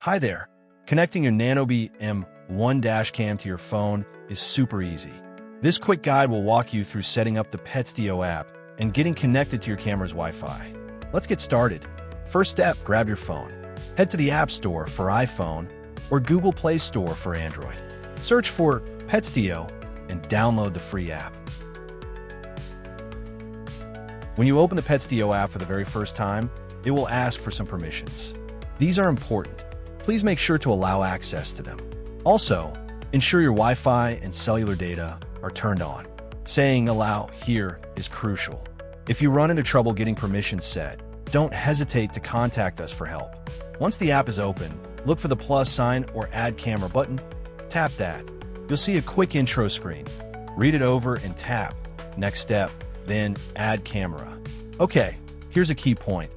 Hi there. Connecting your Nanoby M1 dashcam to your phone is super easy. This quick guide will walk you through setting up the Peztio app and getting connected to your camera's Wi-Fi. Let's get started. First step, grab your phone. Head to the App Store for iPhone or Google Play Store for Android. Search for Peztio and download the free app. When you open the Peztio app for the very first time, it will ask for some permissions. These are important. Please make sure to allow access to them. Also, ensure your Wi-Fi and cellular data are turned on. Saying allow here is crucial. If you run into trouble getting permissions set, don't hesitate to contact us for help. Once the app is open, look for the plus sign or add camera button. Tap that. You'll see a quick intro screen. Read it over and tap next step, then add camera. Okay, here's a key point.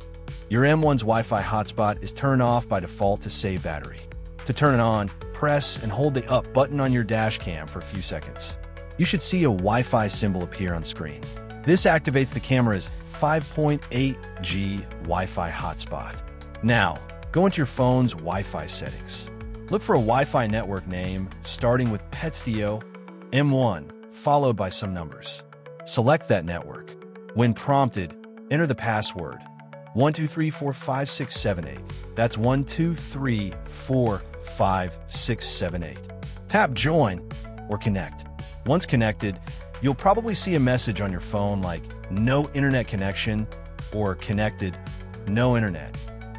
Your M1's Wi-Fi hotspot is turned off by default to save battery. To turn it on, press and hold the up button on your dash cam for a few seconds. You should see a Wi-Fi symbol appear on screen. This activates the camera's 5.8G Wi-Fi hotspot. Now, go into your phone's Wi-Fi settings. Look for a Wi-Fi network name starting with Peztio M1, followed by some numbers. Select that network. When prompted, enter the password 123456778. That's 123456778. Tap Join or Connect. Once connected, you'll probably see a message on your phone like No Internet Connection or Connected, No Internet.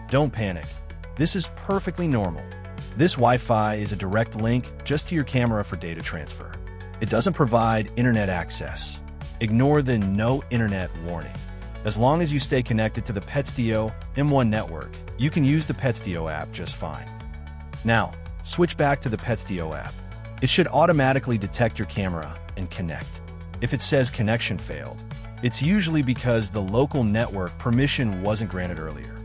Don't panic. This is perfectly normal. This Wi-Fi is a direct link just to your camera for data transfer. It doesn't provide internet access. Ignore the No Internet warning. As long as you stay connected to the Peztio M1 network, you can use the Peztio app just fine. Now, switch back to the Peztio app. It should automatically detect your camera and connect. If it says connection failed, it's usually because the local network permission wasn't granted earlier.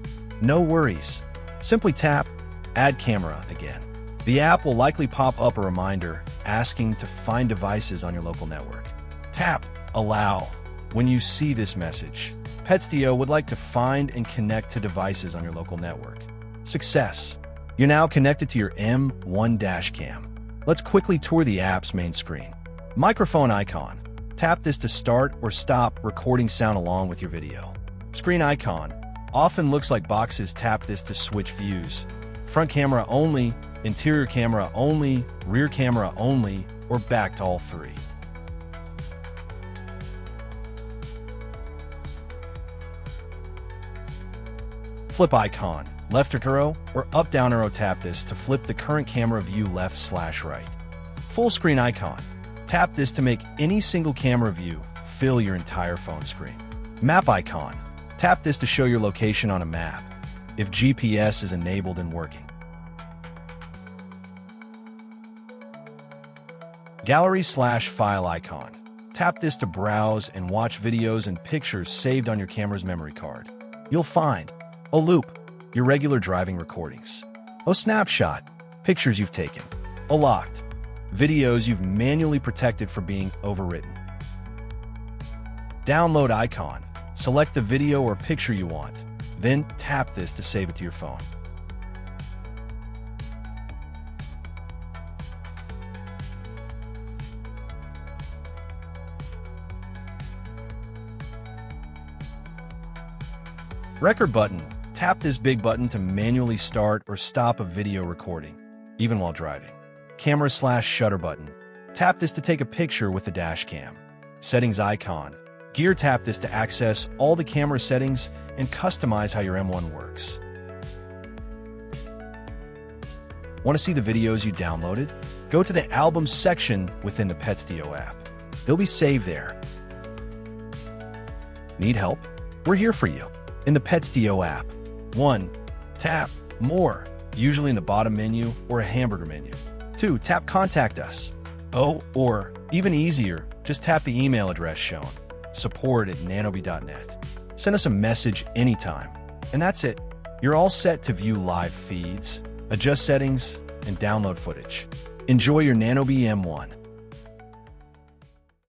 No worries. Simply tap Add Camera again. The app will likely pop up a reminder asking to find devices on your local network. Tap Allow when you see this message. Peztio would like to find and connect to devices on your local network. Success! You're now connected to your M1 dashcam. Let's quickly tour the app's main screen. Microphone icon. Tap this to start or stop recording sound along with your video. Screen icon. Often looks like boxes. Tap this to switch views. Front camera only, interior camera only, rear camera only, or back to all three. Flip icon. Left arrow or up-down arrow. Tap this to flip the current camera view left/right. Full screen icon. Tap this to make any single camera view fill your entire phone screen. Map icon. Tap this to show your location on a map if GPS is enabled and working. Gallery/file icon. Tap this to browse and watch videos and pictures saved on your camera's memory card. You'll find a loop, your regular driving recordings. A snapshot, pictures you've taken. A locked, videos you've manually protected from being overwritten. Download icon. Select the video or picture you want. Then tap this to save it to your phone. Record button. Tap this big button to manually start or stop a video recording, even while driving. Camera/shutter button. Tap this to take a picture with the dash cam. Settings icon. Gear. Tap this to access all the camera settings and customize how your M1 works. Want to see the videos you downloaded? Go to the Albums section within the Peztio app. They'll be saved there. Need help? We're here for you. In the Peztio app, 1. Tap More, usually in the bottom menu or a hamburger menu. 2. Tap Contact Us. Or even easier, just tap the email address shown, support@nanoby.net. Send us a message anytime. And that's it. You're all set to view live feeds, adjust settings, and download footage. Enjoy your Nanoby M1.